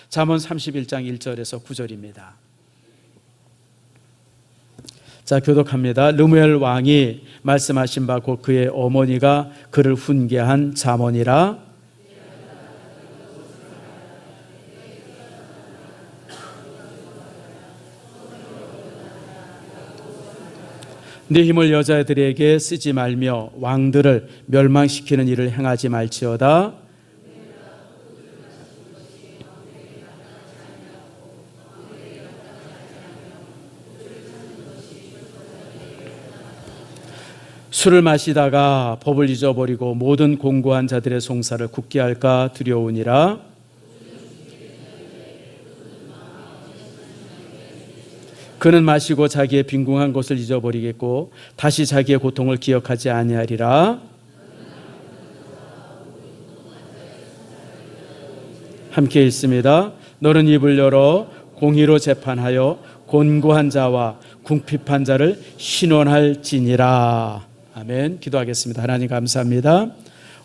잠언 31장 1절에서 9절입니다. 자, 교독합니다. 르무엘 왕이 말씀하신 바 곧 그의 어머니가 그를 훈계한 잠언이라. 네 힘을 여자들에게 쓰지 말며 왕들을 멸망시키는 일을 행하지 말지어다. 술을 마시다가 법을 잊어버리고 모든 공고한 자들의 송사를 굳게 할까 두려우니라. 그는 마시고 자기의 빈궁한 것을 잊어버리겠고 다시 자기의 고통을 기억하지 아니하리라. 함께 읽습니다. 너는 입을 열어 공의로 재판하여 곤고한 자와 궁핍한 자를 신원할지니라. 아멘. 기도하겠습니다. 하나님 감사합니다.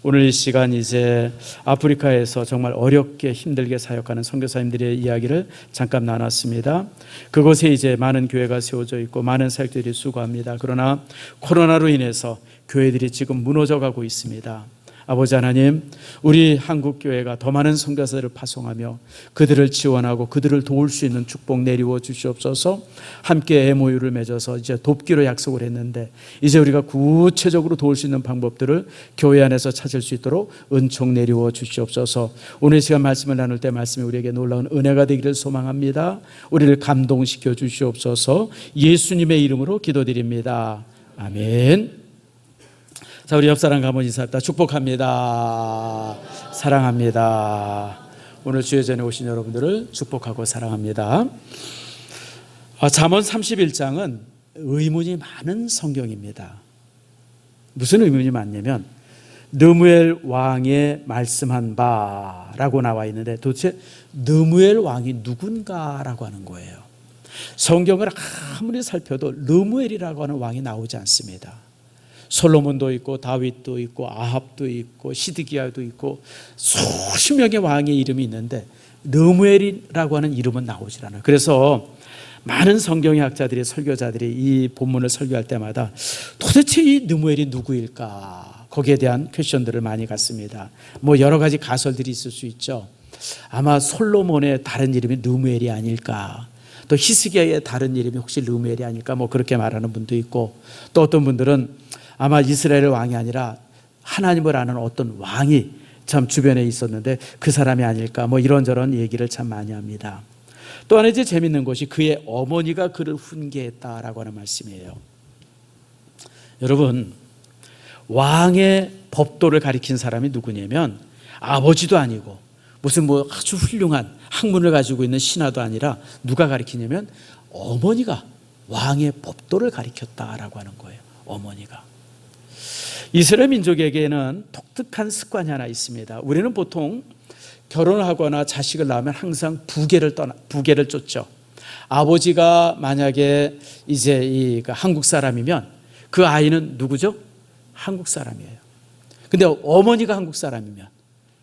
오늘 이 시간 이제 아프리카에서 정말 어렵게 힘들게 사역하는 선교사님들의 이야기를 잠깐 나눴습니다. 그곳에 이제 많은 교회가 세워져 있고 많은 사역들이 수고합니다. 그러나 코로나로 인해서 교회들이 지금 무너져가고 있습니다. 아버지 하나님, 우리 한국교회가 더 많은 선교사들을 파송하며 그들을 지원하고 그들을 도울 수 있는 축복 내리워 주시옵소서. 함께 MOU를 맺어서 이제 돕기로 약속을 했는데 이제 우리가 구체적으로 도울 수 있는 방법들을 교회 안에서 찾을 수 있도록 은총 내리워 주시옵소서. 오늘 시간 말씀을 나눌 때 말씀이 우리에게 놀라운 은혜가 되기를 소망합니다. 우리를 감동시켜 주시옵소서. 예수님의 이름으로 기도드립니다. 아멘. 자, 우리 옆사람과 한번 인사합니다. 축복합니다. 사랑합니다. 오늘 주의 전에 오신 여러분들을 축복하고 사랑합니다. 잠언 31장은 의문이 많은 성경입니다. 무슨 의문이 많냐면 르무엘 왕의 말씀한 바라고 나와 있는데 도대체 르무엘 왕이 누군가라고 하는 거예요. 성경을 아무리 살펴도 르무엘이라고 하는 왕이 나오지 않습니다. 솔로몬도 있고 다윗도 있고 아합도 있고 시드기야도 있고 수십 명의 왕의 이름이 있는데 르무엘이라고 하는 이름은 나오질 않아요. 그래서 많은 성경의 학자들이 설교자들이 이 본문을 설교할 때마다 도대체 이 르무엘이 누구일까? 거기에 대한 퀘션들을 많이 갖습니다. 뭐 여러 가지 가설들이 있을 수 있죠. 아마 솔로몬의 다른 이름이 르무엘이 아닐까? 또 히스기야의 다른 이름이 혹시 르무엘이 아닐까? 뭐 그렇게 말하는 분도 있고 또 어떤 분들은 아마 이스라엘의 왕이 아니라 하나님을 아는 어떤 왕이 참 주변에 있었는데 그 사람이 아닐까 뭐 이런저런 얘기를 참 많이 합니다. 또 하나 이제 재밌는 것이 그의 어머니가 그를 훈계했다라고 하는 말씀이에요. 여러분, 왕의 법도를 가리킨 사람이 누구냐면 아버지도 아니고 무슨 뭐 아주 훌륭한 학문을 가지고 있는 신하도 아니라 누가 가리키냐면 어머니가 왕의 법도를 가리켰다라고 하는 거예요. 어머니가. 이스라엘 민족에게는 독특한 습관이 하나 있습니다. 우리는 보통 결혼을 하거나 자식을 낳으면 항상 부계를 쫓죠. 아버지가 만약에 이제 한국 사람이면 그 아이는 누구죠? 한국 사람이에요. 근데 어머니가 한국 사람이면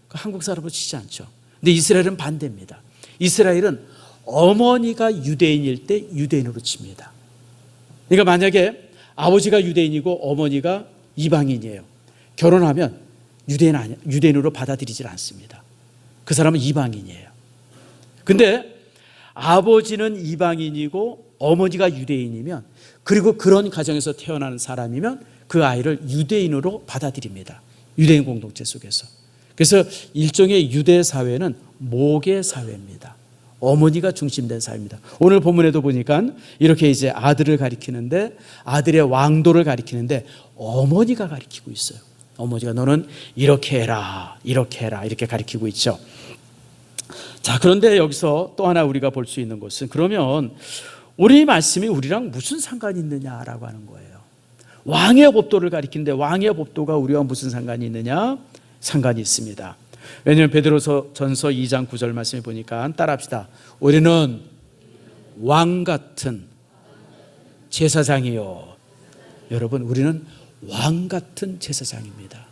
그 한국 사람으로 치지 않죠. 근데 이스라엘은 반대입니다. 이스라엘은 어머니가 유대인일 때 유대인으로 칩니다. 그러니까 만약에 아버지가 유대인이고 어머니가 이방인이에요. 결혼하면 유대인으로 받아들이질 않습니다. 그 사람은 이방인이에요. 근데 아버지는 이방인이고 어머니가 유대인이면 그리고 그런 가정에서 태어나는 사람이면 그 아이를 유대인으로 받아들입니다. 유대인 공동체 속에서. 그래서 일종의 유대 사회는 모계 사회입니다. 어머니가 중심된 사회입니다. 오늘 본문에도 보니까 이렇게 이제 아들을 가리키는데 아들의 왕도를 가리키는데 어머니가 가리키고 있어요. 어머니가 너는 이렇게 해라, 이렇게 해라, 이렇게 가리키고 있죠. 자, 그런데 여기서 또 하나 우리가 볼 수 있는 것은 그러면 우리 말씀이 우리랑 무슨 상관이 있느냐라고 하는 거예요. 왕의 법도를 가리키는데 왕의 법도가 우리와 무슨 상관이 있느냐? 상관이 있습니다. 왜냐하면 베드로서 전서 2장 9절 말씀을 보니까 따라합시다. 우리는 왕 같은 제사장이요. 여러분, 우리는 왕 같은 제사장입니다.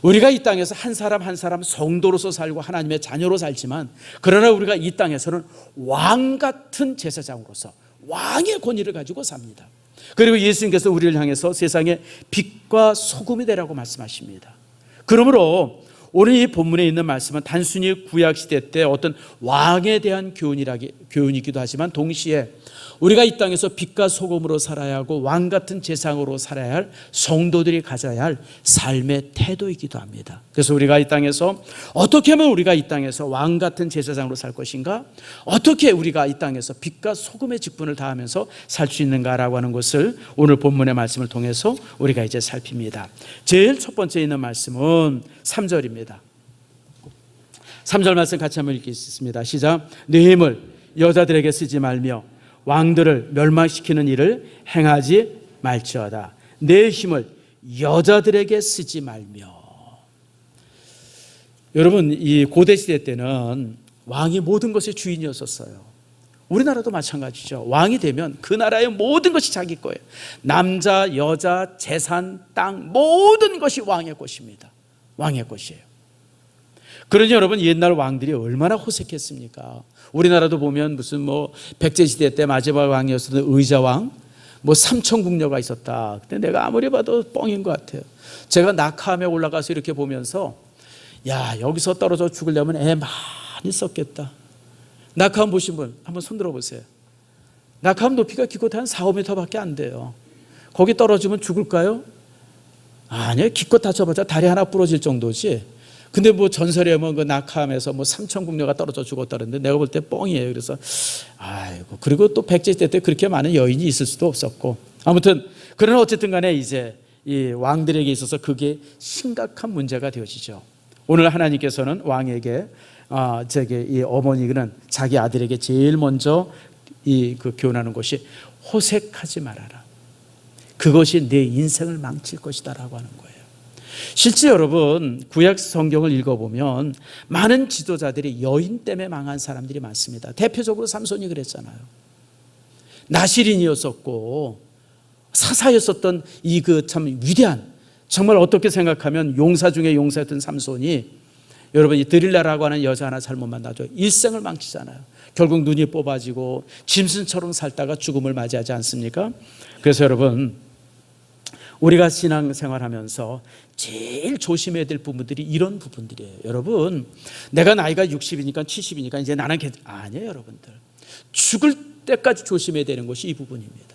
우리가 이 땅에서 한 사람 한 사람 성도로서 살고 하나님의 자녀로 살지만, 그러나 우리가 이 땅에서는 왕 같은 제사장으로서 왕의 권위를 가지고 삽니다. 그리고 예수님께서 우리를 향해서 세상의 빛과 소금이 되라고 말씀하십니다. 그러므로 오늘 이 본문에 있는 말씀은 단순히 구약시대 때 어떤 왕에 대한 교훈이기도 하지만, 동시에 우리가 이 땅에서 빛과 소금으로 살아야 하고 왕 같은 제사장으로 살아야 할 성도들이 가져야 할 삶의 태도이기도 합니다. 그래서 우리가 이 땅에서 어떻게 하면 우리가 이 땅에서 왕 같은 제사장으로 살 것인가, 어떻게 우리가 이 땅에서 빛과 소금의 직분을 다하면서 살 수 있는가라고 하는 것을 오늘 본문의 말씀을 통해서 우리가 이제 살핍니다. 제일 첫 번째 있는 말씀은 3절입니다. 3절 말씀 같이 한번 읽겠습니다. 시작. 네 힘을 여자들에게 쓰지 말며 왕들을 멸망시키는 일을 행하지 말지어다. 내 힘을 여자들에게 쓰지 말며. 여러분, 이 고대 시대 때는 왕이 모든 것의 주인이었었어요. 우리나라도 마찬가지죠. 왕이 되면 그 나라의 모든 것이 자기 거예요. 남자, 여자, 재산, 땅, 모든 것이 왕의 것입니다. 왕의 것이에요. 그러니 여러분, 옛날 왕들이 얼마나 호색했습니까? 우리나라도 보면 무슨 백제시대 때 마지막 왕이었던 의자왕, 삼천궁녀가 있었다. 근데 내가 아무리 봐도 뻥인 것 같아요. 제가 낙하암에 올라가서 이렇게 보면서, 야, 여기서 떨어져 죽으려면 애 많이 썼겠다. 낙하암 보신 분 한번 손 들어보세요. 낙하암 높이가 기껏 한 4, 5m밖에 안 돼요. 거기 떨어지면 죽을까요? 아니요. 기껏 다쳐봤자 다리 하나 부러질 정도지. 근데 전설에 그 낙하암에서 삼천궁녀가 떨어져 죽었다는데 내가 볼 때 뻥이에요. 그래서 아이고, 그리고 또 백제시대 때 그렇게 많은 여인이 있을 수도 없었고, 아무튼 그러나 어쨌든 간에 이제 이 왕들에게 있어서 그게 심각한 문제가 되어지죠. 오늘 하나님께서는 왕에게 이 어머니는 자기 아들에게 제일 먼저 그 교훈하는 것이 호색하지 말아라. 그것이 내 인생을 망칠 것이다라고 하는 거예요. 실제 여러분, 구약 성경을 읽어보면 많은 지도자들이 여인 때문에 망한 사람들이 많습니다. 대표적으로 삼손이 그랬잖아요. 나실인이었었고 사사였었던 이 참 위대한, 정말 어떻게 생각하면 용사 중에 용사였던 삼손이, 여러분, 이 드릴라라고 하는 여자 하나 잘못 만나죠. 일생을 망치잖아요. 결국 눈이 뽑아지고 짐승처럼 살다가 죽음을 맞이하지 않습니까? 그래서 여러분, 우리가 신앙생활하면서 제일 조심해야 될 부분들이 이런 부분들이에요. 여러분, 내가 나이가 60이니까 70이니까 이제 나는 아니에요. 여러분들, 죽을 때까지 조심해야 되는 것이 이 부분입니다.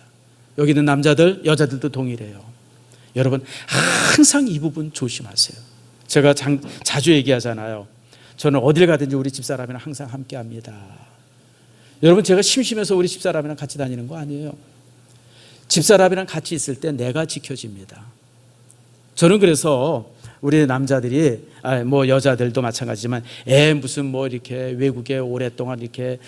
여기 있는 남자들, 여자들도 동일해요. 여러분, 항상 이 부분 조심하세요. 제가 자주 얘기하잖아요. 저는 어딜 가든지 우리 집사람이랑 항상 함께 합니다. 여러분, 제가 심심해서 우리 집사람이랑 같이 다니는 거 아니에요. 집사람이랑 같이 있을 때 내가 지켜집니다. 저는 그래서 우리 남자들이, 여자들도 마찬가지지만, 무슨 이렇게 외국에 오랫동안 이렇게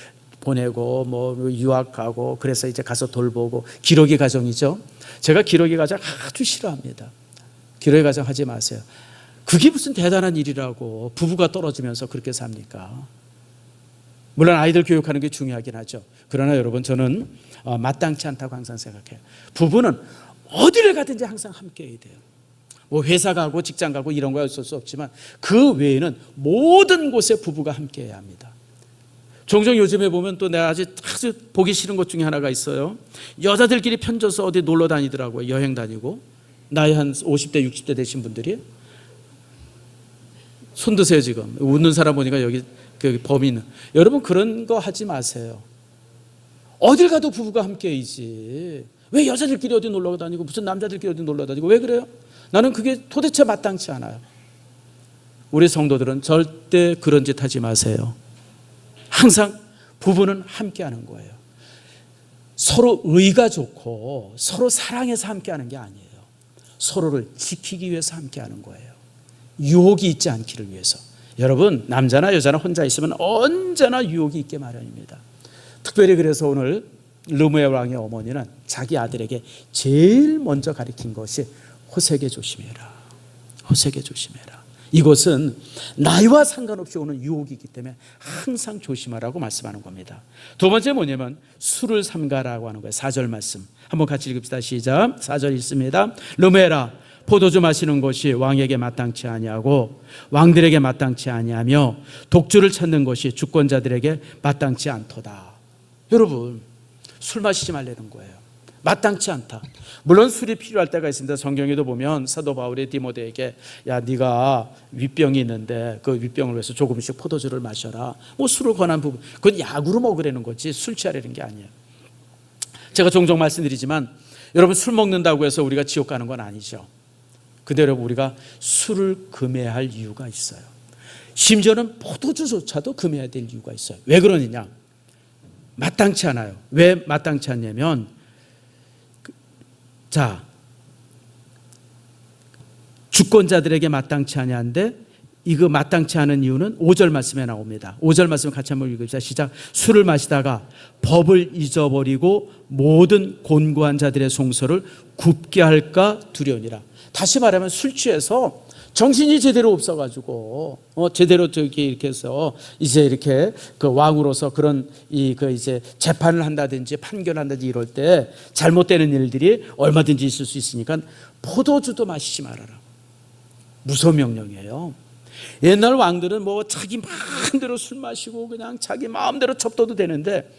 보내고 유학하고 그래서 이제 가서 돌보고, 기러기 가정이죠. 제가 기러기 가정 아주 싫어합니다. 기러기 가정 하지 마세요. 그게 무슨 대단한 일이라고 부부가 떨어지면서 그렇게 삽니까? 물론 아이들 교육하는 게 중요하긴 하죠. 그러나 여러분, 저는 마땅치 않다고 항상 생각해요. 부부는 어디를 가든지 항상 함께 해야 돼요. 회사 가고 직장 가고 이런 거 어쩔 수 없지만 그 외에는 모든 곳에 부부가 함께 해야 합니다. 종종 요즘에 보면 또 내가 아주 보기 싫은 것 중에 하나가 있어요. 여자들끼리 편져서 어디 놀러 다니더라고요. 여행 다니고. 나이 한 50대 60대 되신 분들이. 손 드세요. 지금 웃는 사람 보니까 여기 범인은. 여러분, 그런 거 하지 마세요. 어딜 가도 부부가 함께 해야지. 왜 여자들끼리 어디 놀러 다니고 무슨 남자들끼리 어디 놀러 다니고 왜 그래요? 나는 그게 도대체 마땅치 않아요. 우리 성도들은 절대 그런 짓 하지 마세요. 항상 부부는 함께 하는 거예요. 서로 의가 좋고 서로 사랑해서 함께 하는 게 아니에요. 서로를 지키기 위해서 함께 하는 거예요. 유혹이 있지 않기를 위해서. 여러분, 남자나 여자나 혼자 있으면 언제나 유혹이 있게 마련입니다. 특별히 그래서 오늘 르무엘 왕의 어머니는 자기 아들에게 제일 먼저 가르친 것이 호색에 조심해라. 호색에 조심해라. 이것은 나이와 상관없이 오는 유혹이기 때문에 항상 조심하라고 말씀하는 겁니다. 두 번째 뭐냐면 술을 삼가라고 하는 거예요. 4절 말씀 한번 같이 읽읍시다. 시작. 4절 읽습니다. 르무엘아, 포도주 마시는 것이 왕에게 마땅치 아니하고 왕들에게 마땅치 아니하며 독주를 찾는 것이 주권자들에게 마땅치 않도다. 여러분, 술 마시지 말라는 거예요. 마땅치 않다. 물론 술이 필요할 때가 있습니다. 성경에도 보면 사도 바울이 디모데에게 야, 네가 윗병이 있는데 그 윗병을 위해서 조금씩 포도주를 마셔라. 뭐 술을 권한 부분, 그건 약으로 먹으라는 거지 술 취하라는 게 아니에요. 제가 종종 말씀드리지만 여러분, 술 먹는다고 해서 우리가 지옥 가는 건 아니죠. 그대로 우리가 술을 금해할 이유가 있어요. 심지어는 포도주조차도 금해야 될 이유가 있어요. 왜 그러느냐? 마땅치 않아요. 왜 마땅치 않냐면, 자, 주권자들에게 마땅치 아니한데 이거 마땅치 않은 이유는 5절 말씀에 나옵니다. 5절 말씀 같이 한번 읽읍시다. 시작. 술을 마시다가 법을 잊어버리고 모든 곤고한 자들의 송소를 굽게 할까 두려우니라. 다시 말하면 술 취해서 정신이 제대로 없어가지고 제대로 이렇게 해서 이제 이렇게 그 왕으로서 그런 이제 재판을 한다든지 판결한다든지 이럴 때 잘못되는 일들이 얼마든지 있을 수 있으니까 포도주도 마시지 말아라. 무서운 명령이에요. 옛날 왕들은 뭐 자기 마음대로 술 마시고 그냥 자기 마음대로 첩도도 되는데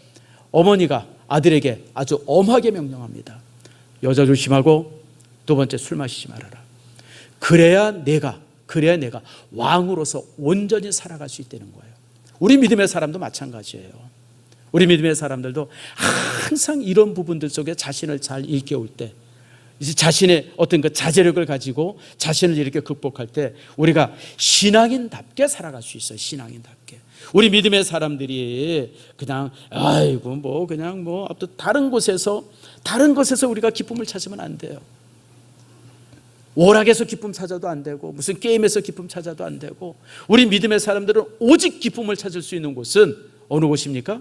어머니가 아들에게 아주 엄하게 명령합니다. 여자 조심하고 두 번째 술 마시지 말아라. 그래야 내가 왕으로서 온전히 살아갈 수 있다는 거예요. 우리 믿음의 사람도 마찬가지예요. 우리 믿음의 사람들도 항상 이런 부분들 속에 자신을 잘 일깨울 때, 이제 자신의 어떤 그 자제력을 가지고 자신을 이렇게 극복할 때 우리가 신앙인답게 살아갈 수 있어요. 신앙인답게. 우리 믿음의 사람들이 그냥 아이고 뭐 그냥 뭐 다른 곳에서 우리가 기쁨을 찾으면 안 돼요. 오락에서 기쁨 찾아도 안 되고 무슨 게임에서 기쁨 찾아도 안 되고, 우리 믿음의 사람들은 오직 기쁨을 찾을 수 있는 곳은 어느 곳입니까?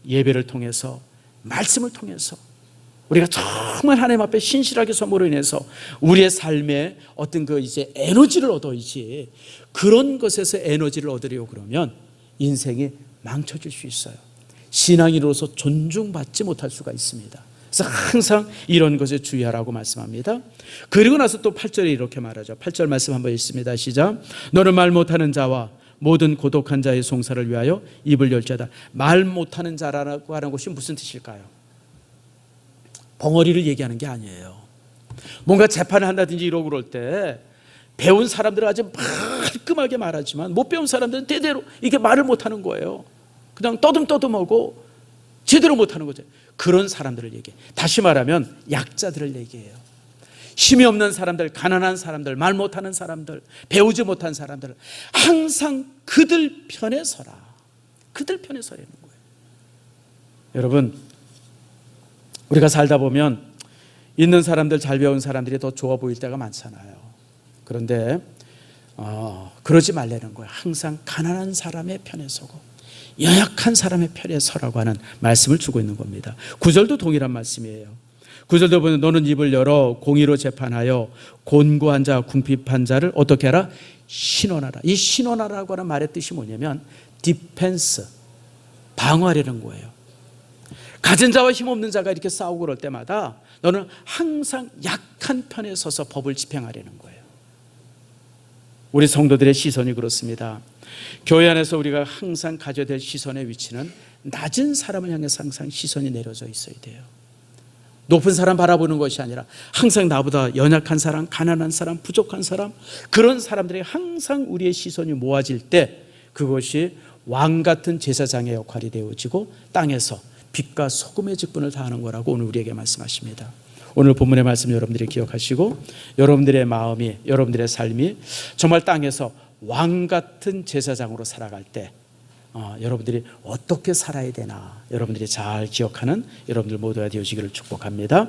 예배를 통해서, 말씀을 통해서 우리가 정말 하나님 앞에 신실하게 섬으로 인해서 우리의 삶에 어떤 그 이제 에너지를 얻어야지, 그런 것에서 에너지를 얻으려고 그러면 인생이 망쳐질 수 있어요. 신앙인으로서 존중받지 못할 수가 있습니다. 그래서 항상 이런 것에 주의하라고 말씀합니다. 그리고 나서 또 8절에 이렇게 말하죠. 8절 말씀 한번 읽습니다. 시작. 너는 말 못하는 자와 모든 고독한 자의 송사를 위하여 입을 열자다. 말 못하는 자라고 하는 것이 무슨 뜻일까요? 벙어리를 얘기하는 게 아니에요. 뭔가 재판을 한다든지 이러고 그럴 때 배운 사람들은 아주 말끔하게 말하지만 못 배운 사람들은 대대로 이게 말을 못하는 거예요. 그냥 떠듬떠듬하고 제대로 못하는 거죠. 그런 사람들을 얘기해요. 다시 말하면 약자들을 얘기해요. 힘이 없는 사람들, 가난한 사람들, 말 못하는 사람들, 배우지 못한 사람들, 항상 그들 편에 서라. 그들 편에 서라는 거예요. 여러분, 우리가 살다 보면 있는 사람들, 잘 배운 사람들이 더 좋아 보일 때가 많잖아요. 그런데 그러지 말라는 거예요. 항상 가난한 사람의 편에 서고 연약한 사람의 편에 서라고 하는 말씀을 주고 있는 겁니다. 9절도 동일한 말씀이에요. 9절도 보면 너는 입을 열어 공의로 재판하여 곤고한 자 궁핍한 자를 어떻게 하라? 신원하라. 이 신원하라고 하는 말의 뜻이 뭐냐면 디펜스, 방어하려는 거예요. 가진 자와 힘없는 자가 이렇게 싸우고 그럴 때마다 너는 항상 약한 편에 서서 법을 집행하려는 거예요. 우리 성도들의 시선이 그렇습니다. 교회 안에서 우리가 항상 가져야 될 시선의 위치는 낮은 사람을 향해서 항상 시선이 내려져 있어야 돼요. 높은 사람 바라보는 것이 아니라 항상 나보다 연약한 사람, 가난한 사람, 부족한 사람, 그런 사람들이 항상 우리의 시선이 모아질 때 그것이 왕 같은 제사장의 역할이 되어지고 땅에서 빛과 소금의 직분을 다하는 거라고 오늘 우리에게 말씀하십니다. 오늘 본문의 말씀 여러분들이 기억하시고 여러분들의 마음이, 여러분들의 삶이 정말 땅에서 왕 같은 제사장으로 살아갈 때 여러분들이 어떻게 살아야 되나 여러분들이 잘 기억하는 여러분들 모두가 되어지기를 축복합니다.